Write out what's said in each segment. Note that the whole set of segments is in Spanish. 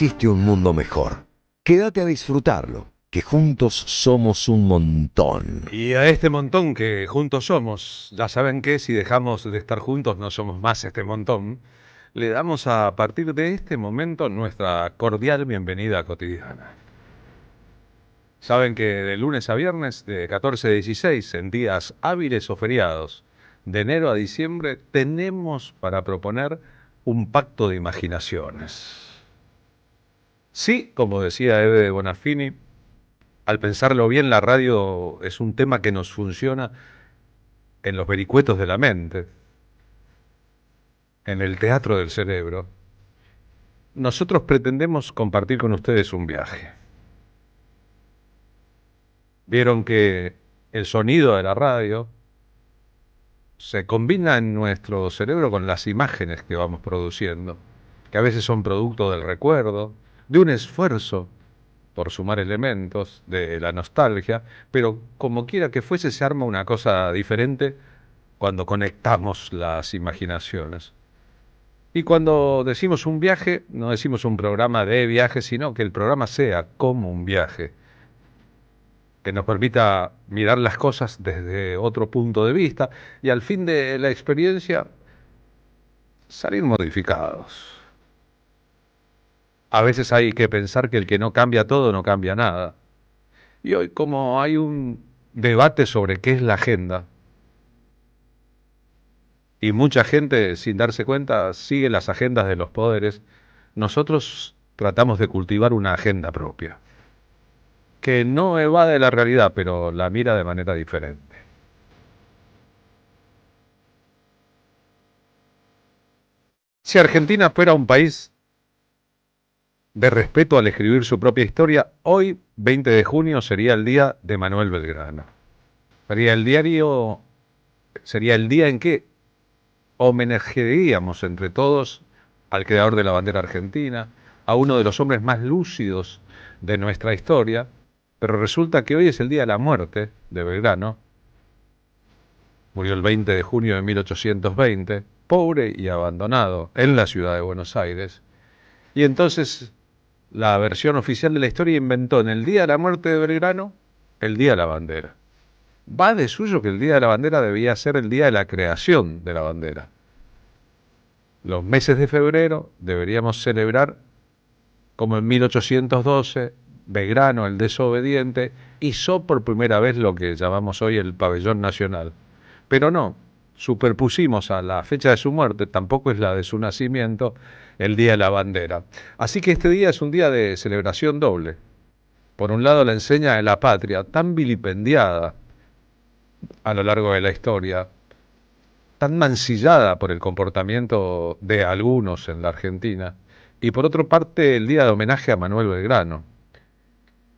existe un mundo mejor. Quédate a disfrutarlo, que juntos somos un montón. Y a este montón que juntos somos, ya saben que si dejamos de estar juntos no somos más este montón, le damos a partir de este momento nuestra cordial bienvenida cotidiana. Saben que de lunes a viernes, de 14 a 16, en días hábiles o feriados, de enero a diciembre, tenemos para proponer un pacto de imaginaciones. Sí, como decía Eve de Bonafini, al pensarlo bien, la radio es un tema que nos funciona en los vericuetos de la mente, en el teatro del cerebro. Nosotros pretendemos compartir con ustedes un viaje. Vieron que el sonido de la radio se combina en nuestro cerebro con las imágenes que vamos produciendo, que a veces son producto del recuerdo, de un esfuerzo por sumar elementos, de la nostalgia, pero como quiera que fuese se arma una cosa diferente cuando conectamos las imaginaciones. Y cuando decimos un viaje, no decimos un programa de viaje, sino que el programa sea como un viaje, que nos permita mirar las cosas desde otro punto de vista y al fin de la experiencia salir modificados. A veces hay que pensar que el que no cambia todo no cambia nada. Y hoy, como hay un debate sobre qué es la agenda, y mucha gente, sin darse cuenta, sigue las agendas de los poderes, nosotros tratamos de cultivar una agenda propia, que no evade la realidad, pero la mira de manera diferente. Si Argentina fuera un país de respeto al escribir su propia historia, hoy, 20 de junio, sería el día de Manuel Belgrano. Sería el día en que homenajearíamos entre todos al creador de la bandera argentina, a uno de los hombres más lúcidos de nuestra historia, pero resulta que hoy es el día de la muerte de Belgrano. Murió el 20 de junio de 1820, pobre y abandonado en la ciudad de Buenos Aires. Y entonces la versión oficial de la historia inventó en el día de la muerte de Belgrano el día de la bandera. Va de suyo que el día de la bandera debía ser el día de la creación de la bandera. Los meses de febrero deberíamos celebrar como en 1812 Belgrano, el desobediente, hizo por primera vez lo que llamamos hoy el pabellón nacional. Pero no, superpusimos a la fecha de su muerte, tampoco es la de su nacimiento, el día de la bandera. Así que este día es un día de celebración doble. Por un lado, la enseña de la patria, tan vilipendiada a lo largo de la historia, tan mancillada por el comportamiento de algunos en la Argentina, y por otra parte el día de homenaje a Manuel Belgrano,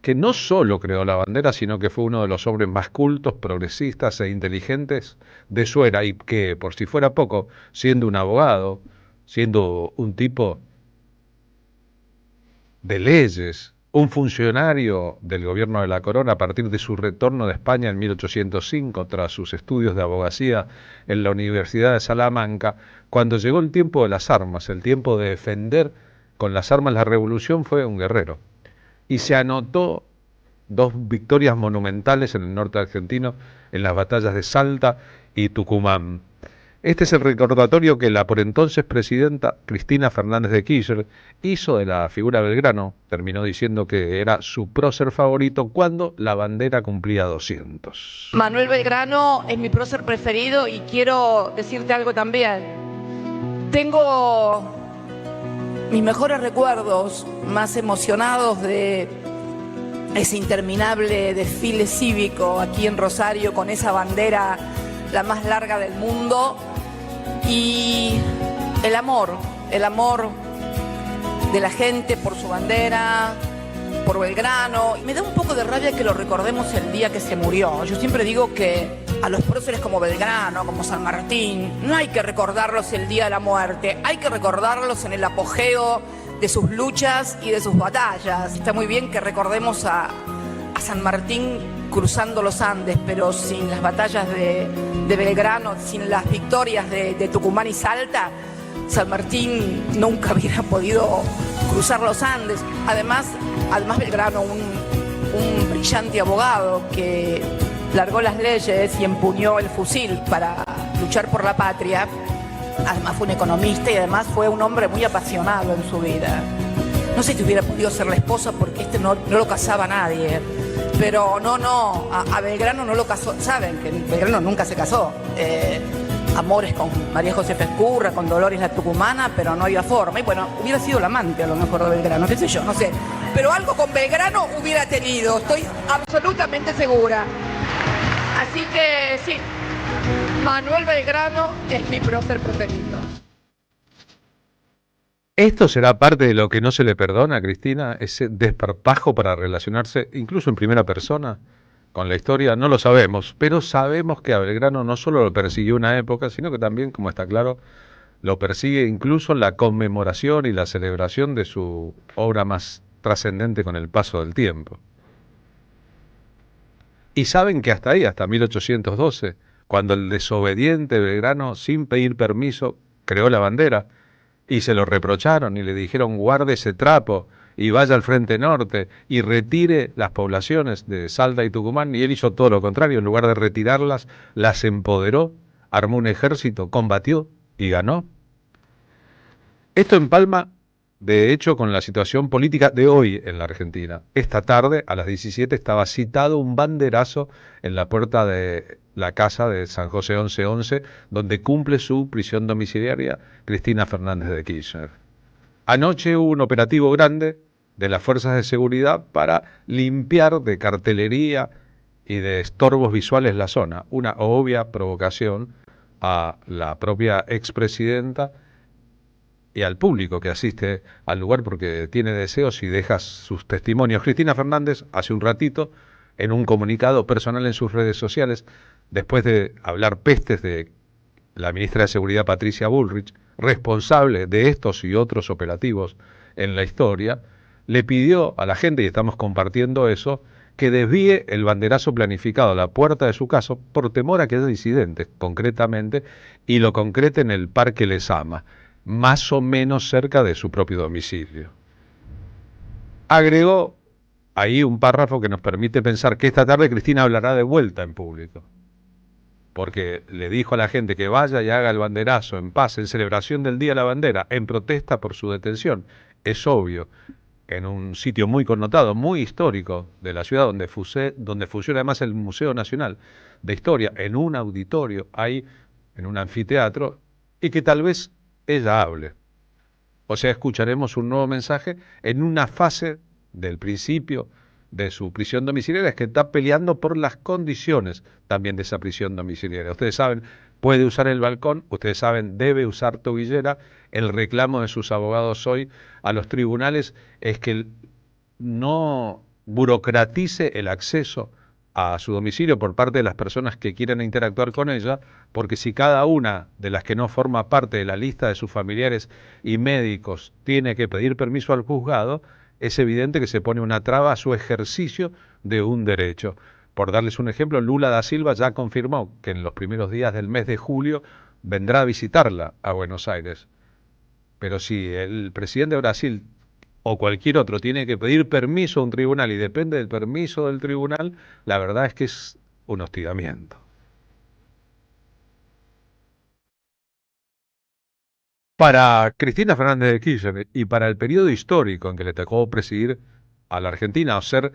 que no solo creó la bandera, sino que fue uno de los hombres más cultos, progresistas e inteligentes de su era, y que, por si fuera poco, siendo un abogado, siendo un tipo de leyes, un funcionario del gobierno de la corona a partir de su retorno de España en 1805, tras sus estudios de abogacía en la Universidad de Salamanca, cuando llegó el tiempo de las armas, el tiempo de defender con las armas la revolución, fue un guerrero. Y se anotó 2 victorias monumentales en el norte argentino, en las batallas de Salta y Tucumán. Este es el recordatorio que la por entonces presidenta Cristina Fernández de Kirchner hizo de la figura de Belgrano. Terminó diciendo que era su prócer favorito cuando la bandera cumplía 200. Manuel Belgrano es mi prócer preferido y quiero decirte algo también. Tengo mis mejores recuerdos más emocionados de ese interminable desfile cívico aquí en Rosario con esa bandera, la más larga del mundo, y el amor de la gente por su bandera, por Belgrano. Y me da un poco de rabia que lo recordemos el día que se murió. Yo siempre digo que a los próceres como Belgrano, como San Martín, no hay que recordarlos el día de la muerte, hay que recordarlos en el apogeo de sus luchas y de sus batallas. Está muy bien que recordemos a San Martín cruzando los Andes, pero sin las batallas de Belgrano, sin las victorias de Tucumán y Salta, San Martín nunca hubiera podido cruzar los Andes. Además Belgrano, un brillante abogado que largó las leyes y empuñó el fusil para luchar por la patria. Además fue un economista y además fue un hombre muy apasionado en su vida. No sé si hubiera podido ser la esposa porque no lo casaba nadie. Pero a Belgrano no lo casó. Saben que Belgrano nunca se casó. Amores con María Josefa Ezcurra, con Dolores la Tucumana, pero no había forma. Y bueno, hubiera sido la amante a lo mejor de Belgrano, qué sé yo, no sé. Pero algo con Belgrano hubiera tenido, estoy absolutamente segura. Así que sí, Manuel Belgrano es mi prócer preferido. ¿Esto será parte de lo que no se le perdona a Cristina? ¿Ese desparpajo para relacionarse, incluso en primera persona, con la historia? No lo sabemos, pero sabemos que a Belgrano no solo lo persiguió una época, sino que también, como está claro, lo persigue incluso la conmemoración y la celebración de su obra más trascendente con el paso del tiempo. Y saben que hasta ahí, hasta 1812, cuando el desobediente Belgrano, sin pedir permiso, creó la bandera, y se lo reprocharon y le dijeron guarde ese trapo y vaya al frente norte y retire las poblaciones de Salta y Tucumán, y él hizo todo lo contrario, en lugar de retirarlas, las empoderó, armó un ejército, combatió y ganó. Esto empalma, de hecho, con la situación política de hoy en la Argentina. Esta tarde, a las 17, estaba citado un banderazo en la puerta de la casa de San José 1111, donde cumple su prisión domiciliaria Cristina Fernández de Kirchner. Anoche hubo un operativo grande de las fuerzas de seguridad para limpiar de cartelería y de estorbos visuales la zona, una obvia provocación a la propia expresidenta y al público que asiste al lugar porque tiene deseos y deja sus testimonios. Cristina Fernández, hace un ratito, en un comunicado personal en sus redes sociales, después de hablar pestes de la ministra de Seguridad Patricia Bullrich, responsable de estos y otros operativos en la historia, le pidió a la gente, y estamos compartiendo eso, que desvíe el banderazo planificado a la puerta de su casa por temor a que haya incidentes, concretamente, y lo concrete en el Parque Lezama, más o menos cerca de su propio domicilio. Agregó ahí un párrafo que nos permite pensar que esta tarde Cristina hablará de vuelta en público, porque le dijo a la gente que vaya y haga el banderazo en paz, en celebración del Día de la Bandera, en protesta por su detención. Es obvio, en un sitio muy connotado, muy histórico de la ciudad, donde funciona además el Museo Nacional de Historia, en un auditorio, ahí en un anfiteatro, y que tal vez ella hable. O sea, escucharemos un nuevo mensaje en una fase del principio de su prisión domiciliaria, es que está peleando por las condiciones también de esa prisión domiciliaria. Ustedes saben, puede usar el balcón, ustedes saben, debe usar tobillera. El reclamo de sus abogados hoy a los tribunales es que no burocratice el acceso a su domicilio por parte de las personas que quieren interactuar con ella, porque si cada una de las que no forma parte de la lista de sus familiares y médicos tiene que pedir permiso al juzgado, es evidente que se pone una traba a su ejercicio de un derecho. Por darles un ejemplo, Lula da Silva ya confirmó que en los primeros días del mes de julio vendrá a visitarla a Buenos Aires. Pero si el presidente de Brasil o cualquier otro tiene que pedir permiso a un tribunal y depende del permiso del tribunal, la verdad es que es un hostigamiento. Para Cristina Fernández de Kirchner y para el periodo histórico en que le tocó presidir a la Argentina o ser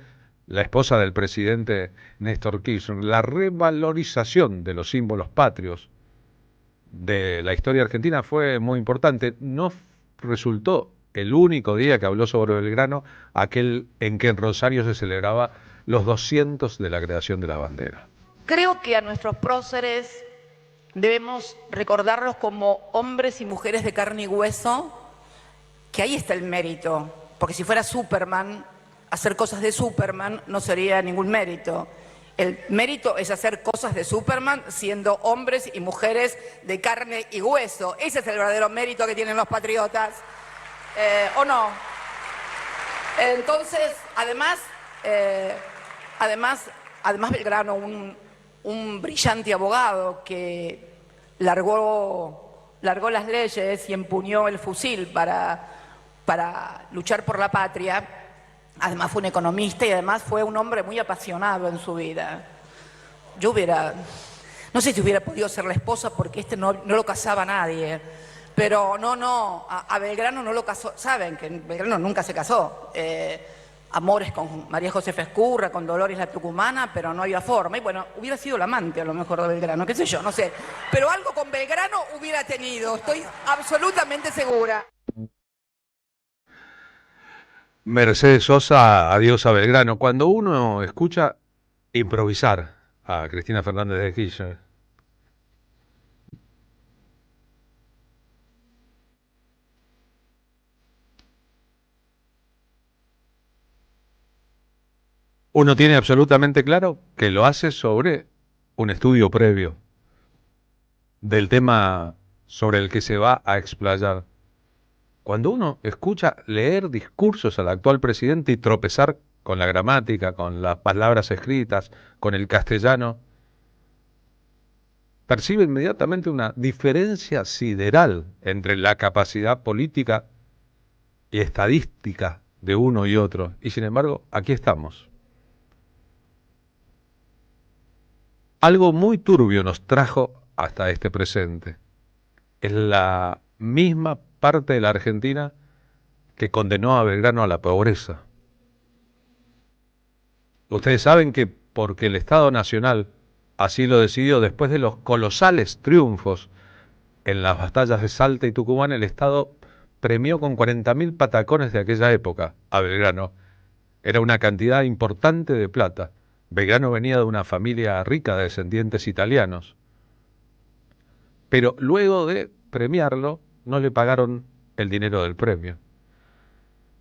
la esposa del presidente Néstor Kirchner, la revalorización de los símbolos patrios de la historia argentina fue muy importante. No resultó el único día que habló sobre Belgrano, aquel en que en Rosario se celebraba los 200 de la creación de la bandera. Creo que a nuestros próceres debemos recordarlos como hombres y mujeres de carne y hueso, que ahí está el mérito, porque si fuera Superman, hacer cosas de Superman no sería ningún mérito. El mérito es hacer cosas de Superman siendo hombres y mujeres de carne y hueso. Ese es el verdadero mérito que tienen los patriotas. ¿O no? Entonces, además Belgrano, un brillante abogado que largó largó las leyes y empuñó el fusil para luchar por la patria, además fue un economista y además fue un hombre muy apasionado en su vida. Yo no sé si hubiera podido ser la esposa porque no lo casaba nadie, pero a Belgrano no lo casó, saben que Belgrano nunca se casó. Amores con María Josefa Ezcurra, con Dolores la Tucumana, pero no había forma. Y bueno, hubiera sido la amante a lo mejor de Belgrano, qué sé yo, no sé. Pero algo con Belgrano hubiera tenido, estoy absolutamente segura. Mercedes Sosa, adiós a Belgrano. Cuando uno escucha improvisar a Cristina Fernández de Kirchner, uno tiene absolutamente claro que lo hace sobre un estudio previo del tema sobre el que se va a explayar. Cuando uno escucha leer discursos al actual presidente y tropezar con la gramática, con las palabras escritas, con el castellano, percibe inmediatamente una diferencia sideral entre la capacidad política y estadística de uno y otro. Y sin embargo, aquí estamos. Algo muy turbio nos trajo hasta este presente. Es la misma parte de la Argentina que condenó a Belgrano a la pobreza. Ustedes saben que porque el Estado Nacional así lo decidió, después de los colosales triunfos en las batallas de Salta y Tucumán, el Estado premió con 40.000 patacones de aquella época a Belgrano. Era una cantidad importante de plata. Belgrano venía de una familia rica de descendientes italianos. Pero luego de premiarlo, no le pagaron el dinero del premio.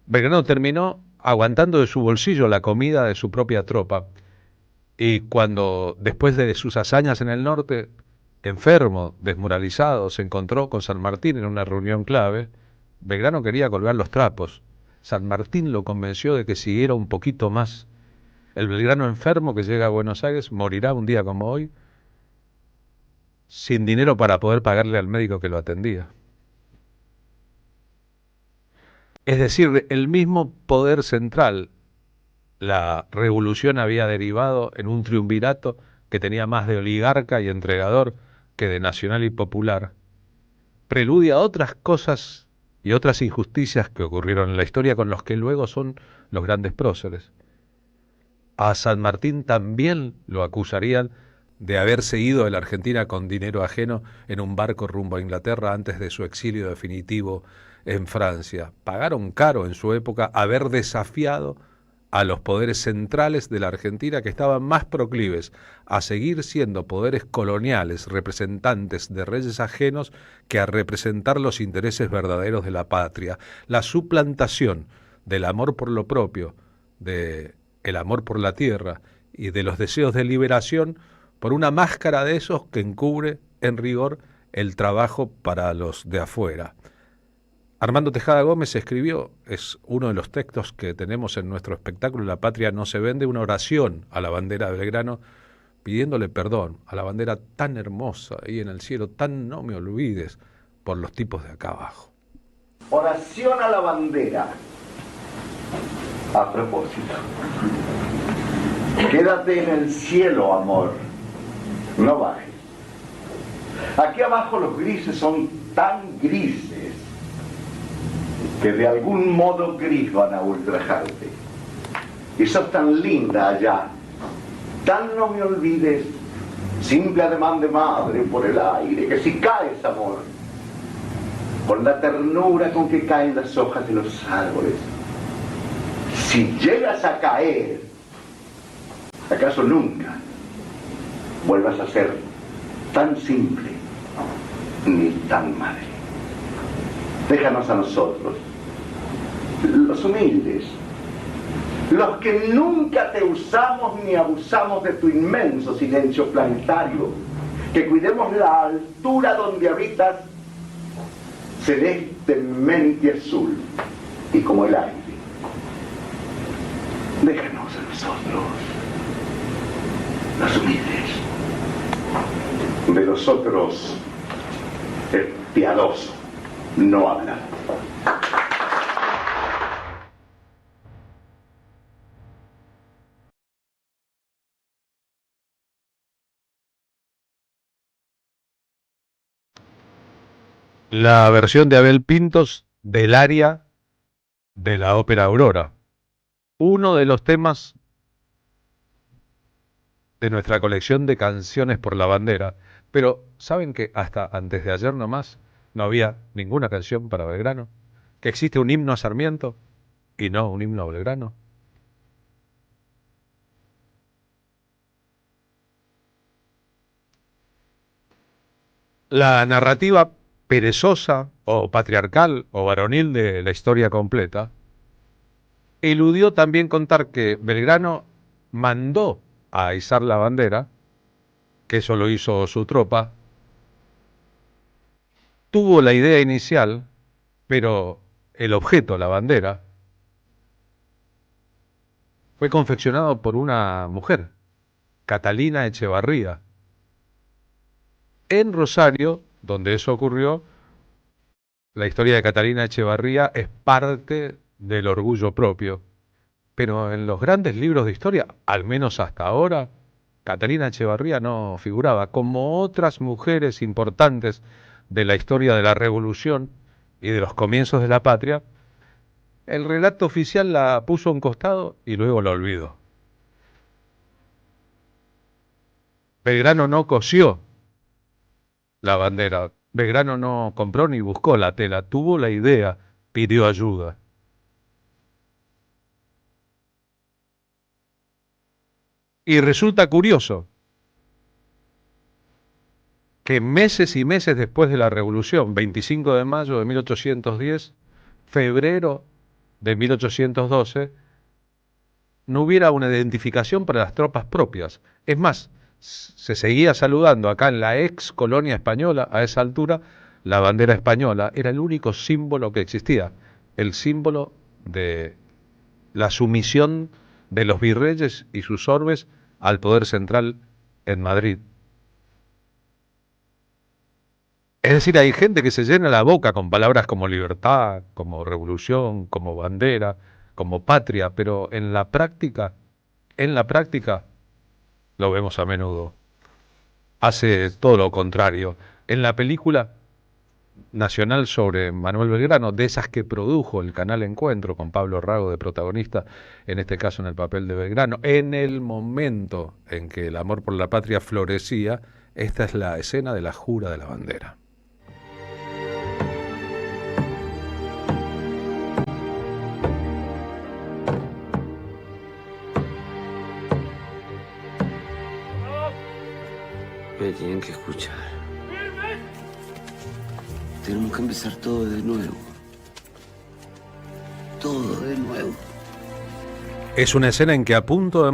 Belgrano terminó aguantando de su bolsillo la comida de su propia tropa. Y cuando, después de sus hazañas en el norte, enfermo, desmoralizado, se encontró con San Martín en una reunión clave, Belgrano quería colgar los trapos. San Martín lo convenció de que siguiera un poquito más. El Belgrano enfermo que llega a Buenos Aires morirá un día como hoy, sin dinero para poder pagarle al médico que lo atendía. Es decir, el mismo poder central, la revolución había derivado en un triunvirato que tenía más de oligarca y entregador que de nacional y popular. Preludia a otras cosas y otras injusticias que ocurrieron en la historia con los que luego son los grandes próceres. A San Martín también lo acusarían de haberse ido de la Argentina con dinero ajeno en un barco rumbo a Inglaterra antes de su exilio definitivo en Francia. Pagaron caro en su época haber desafiado a los poderes centrales de la Argentina, que estaban más proclives a seguir siendo poderes coloniales, representantes de reyes ajenos, que a representar los intereses verdaderos de la patria. La suplantación del amor por lo propio, del amor por la tierra y de los deseos de liberación por una máscara de esos que encubre, en rigor, el trabajo para los de afuera. Armando Tejada Gómez escribió, es uno de los textos que tenemos en nuestro espectáculo La Patria no se vende, una oración a la bandera de Belgrano, pidiéndole perdón a la bandera tan hermosa ahí en el cielo, tan no me olvides, por los tipos de acá abajo. Oración a la bandera. A propósito, quédate en el cielo, amor, no bajes. Aquí abajo los grises son tan grises que de algún modo gris van a ultrajarte. Y sos tan linda allá, tan no me olvides, simple ademán de madre por el aire, que si caes, amor, con la ternura con que caen las hojas de los árboles, si llegas a caer, ¿acaso nunca vuelvas a ser tan simple ni tan madre? Déjanos a nosotros, los humildes, los que nunca te usamos ni abusamos de tu inmenso silencio planetario, que cuidemos la altura donde habitas, celestemente azul y como el aire. Déjanos a nosotros, los humildes, de los otros piadoso no hablar. La versión de Abel Pintos del aria de la ópera Aurora. Uno de los temas de nuestra colección de canciones por la bandera. Pero, ¿saben que hasta antes de ayer nomás no había ninguna canción para Belgrano? ¿Que existe un himno a Sarmiento y no un himno a Belgrano? La narrativa perezosa o patriarcal o varonil de la historia completa eludió también contar que Belgrano mandó a izar la bandera, que eso lo hizo su tropa, tuvo la idea inicial, pero el objeto, la bandera, fue confeccionado por una mujer, Catalina Echevarría. En Rosario, donde eso ocurrió, la historia de Catalina Echevarría es parte del orgullo propio. Pero en los grandes libros de historia, al menos hasta ahora, Catalina Echevarría no figuraba, como otras mujeres importantes de la historia de la Revolución y de los comienzos de la patria. El relato oficial la puso a un costado y luego la olvidó. Belgrano no cosió la bandera. Belgrano no compró ni buscó la tela, tuvo la idea, pidió ayuda. Y resulta curioso que meses y meses después de la Revolución, 25 de mayo de 1810, febrero de 1812, no hubiera una identificación para las tropas propias. Es más, se seguía saludando acá en la ex colonia española, a esa altura, la bandera española era el único símbolo que existía, el símbolo de la sumisión de los virreyes y sus orbes al poder central en Madrid. Es decir, hay gente que se llena la boca con palabras como libertad, como revolución, como bandera, como patria, pero en la práctica, lo vemos a menudo. Hace todo lo contrario. En la película nacional sobre Manuel Belgrano, de esas que produjo el canal Encuentro, con Pablo Rago de protagonista, en este caso en el papel de Belgrano, en el momento en que el amor por la patria florecía, esta es la escena de la jura de la bandera. Me tienen que escuchar. Tenemos que empezar todo de nuevo. Todo de nuevo. Es una escena en que a punto de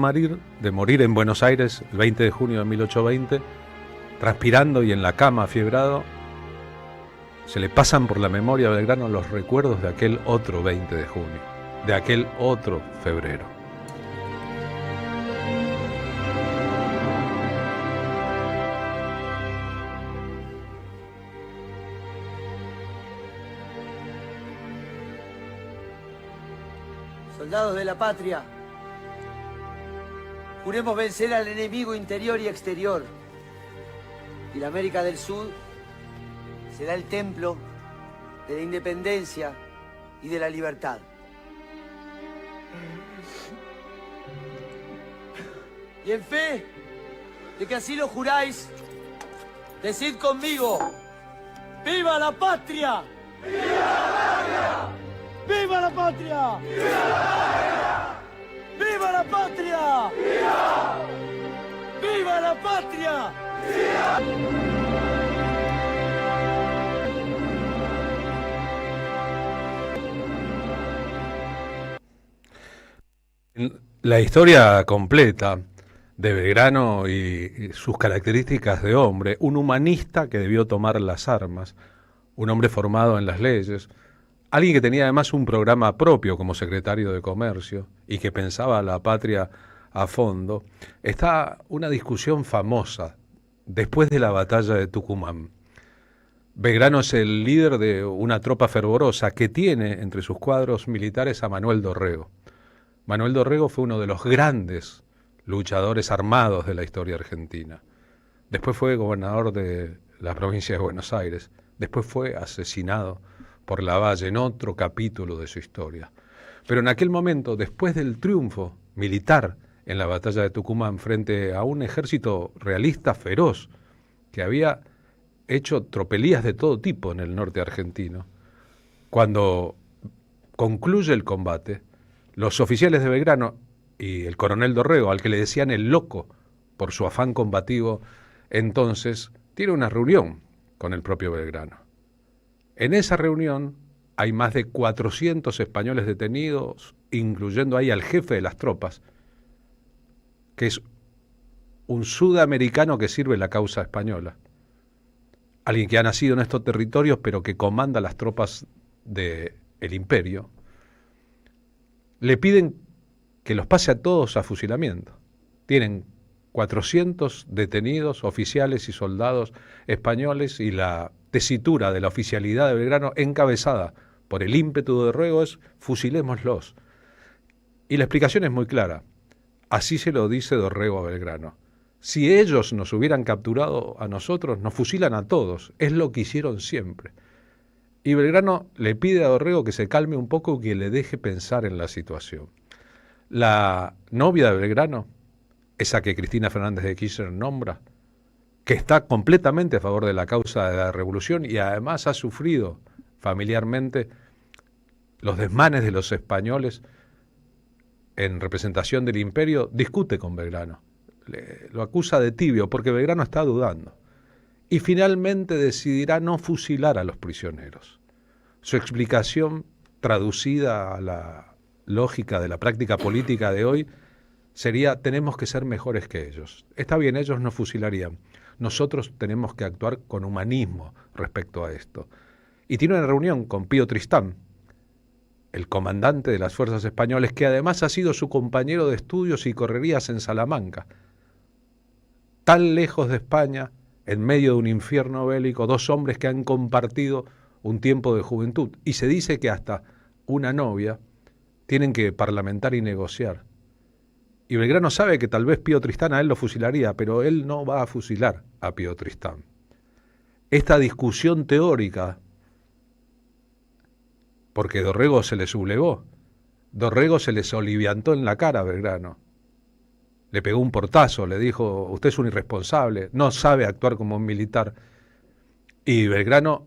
morir en Buenos Aires el 20 de junio de 1820, transpirando y en la cama afiebrado, se le pasan por la memoria a Belgrano los recuerdos de aquel otro 20 de junio, de aquel otro febrero. Soldados de la patria, juremos vencer al enemigo interior y exterior. Y la América del Sur será el templo de la independencia y de la libertad. Y en fe de que así lo juráis, decid conmigo: ¡viva la patria! ¡Viva la patria! ¡Viva la patria! ¡Viva la patria! ¡Viva! ¡Viva la patria! La historia completa de Belgrano y sus características de hombre, un humanista que debió tomar las armas, un hombre formado en las leyes, alguien que tenía además un programa propio como secretario de Comercio y que pensaba a la patria a fondo. Está una discusión famosa después de la batalla de Tucumán. Belgrano es el líder de una tropa fervorosa que tiene entre sus cuadros militares a Manuel Dorrego. Manuel Dorrego fue uno de los grandes luchadores armados de la historia argentina. Después fue gobernador de la provincia de Buenos Aires. Después fue asesinado por Lavalle en otro capítulo de su historia. Pero en aquel momento, después del triunfo militar en la batalla de Tucumán frente a un ejército realista feroz que había hecho tropelías de todo tipo en el norte argentino, cuando concluye el combate, los oficiales de Belgrano y el coronel Dorrego, al que le decían el loco por su afán combativo, entonces tiene una reunión con el propio Belgrano. En esa reunión hay más de 400 españoles detenidos, incluyendo ahí al jefe de las tropas, que es un sudamericano que sirve la causa española. Alguien que ha nacido en estos territorios, pero que comanda las tropas del imperio. Le piden que los pase a todos a fusilamiento. Tienen 400 detenidos, oficiales y soldados españoles, y la tesitura de la oficialidad de Belgrano, encabezada por el ímpetu de Dorrego, es fusilémoslos. Y la explicación es muy clara. Así se lo dice Dorrego a Belgrano. Si ellos nos hubieran capturado a nosotros, nos fusilan a todos. Es lo que hicieron siempre. Y Belgrano le pide a Dorrego que se calme un poco y que le deje pensar en la situación. La novia de Belgrano, esa que Cristina Fernández de Kirchner nombra, que está completamente a favor de la causa de la revolución y además ha sufrido familiarmente los desmanes de los españoles en representación del imperio, discute con Belgrano. Lo acusa de tibio porque Belgrano está dudando. Y finalmente decidirá no fusilar a los prisioneros. Su explicación, traducida a la lógica de la práctica política de hoy, sería: tenemos que ser mejores que ellos. Está bien, ellos nos fusilarían. Nosotros tenemos que actuar con humanismo respecto a esto. Y tiene una reunión con Pío Tristán, el comandante de las fuerzas españoles, que además ha sido su compañero de estudios y correrías en Salamanca. Tan lejos de España, en medio de un infierno bélico, dos hombres que han compartido un tiempo de juventud. Y se dice que hasta una novia tienen que parlamentar y negociar. Y Belgrano sabe que tal vez Pío Tristán a él lo fusilaría, pero él no va a fusilar a Pío Tristán. Esta discusión teórica, porque Dorrego se le sublevó, Dorrego se le soliviantó en la cara a Belgrano. Le pegó un portazo, le dijo: usted es un irresponsable, no sabe actuar como un militar. Y Belgrano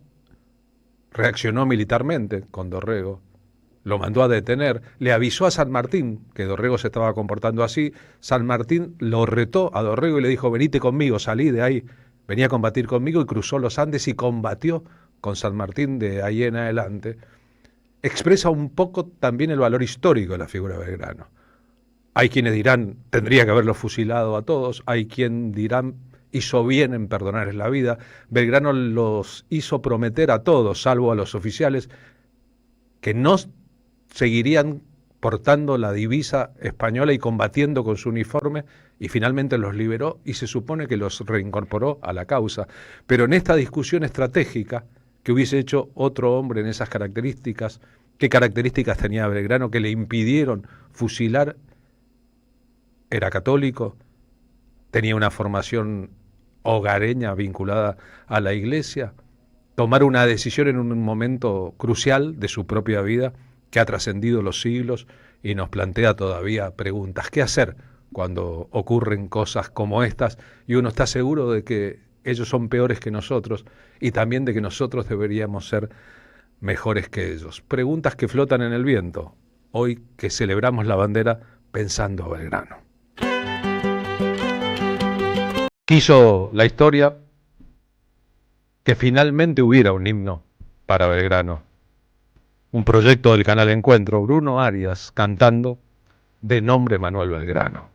reaccionó militarmente con Dorrego, lo mandó a detener, le avisó a San Martín que Dorrego se estaba comportando así. San Martín lo retó a Dorrego y le dijo: venite conmigo, salí de ahí, venía a combatir conmigo, y cruzó los Andes y combatió con San Martín de ahí en adelante. Expresa un poco también el valor histórico de la figura de Belgrano. Hay quienes dirán: tendría que haberlo fusilado a todos. Hay quien dirán: hizo bien en perdonarles la vida. Belgrano los hizo prometer a todos, salvo a los oficiales, que no seguirían portando la divisa española y combatiendo con su uniforme, y finalmente los liberó y se supone que los reincorporó a la causa. Pero en esta discusión estratégica que hubiese hecho otro hombre en esas características, ¿qué características tenía Belgrano que le impidieron fusilar? Era católico, tenía una formación hogareña vinculada a la iglesia, tomar una decisión en un momento crucial de su propia vida que ha trascendido los siglos y nos plantea todavía preguntas. ¿Qué hacer cuando ocurren cosas como estas y uno está seguro de que ellos son peores que nosotros y también de que nosotros deberíamos ser mejores que ellos? Preguntas que flotan en el viento, hoy que celebramos la bandera pensando a Belgrano. Quiso la historia que finalmente hubiera un himno para Belgrano. Un proyecto del canal Encuentro, Bruno Arias cantando De nombre Manuel Belgrano.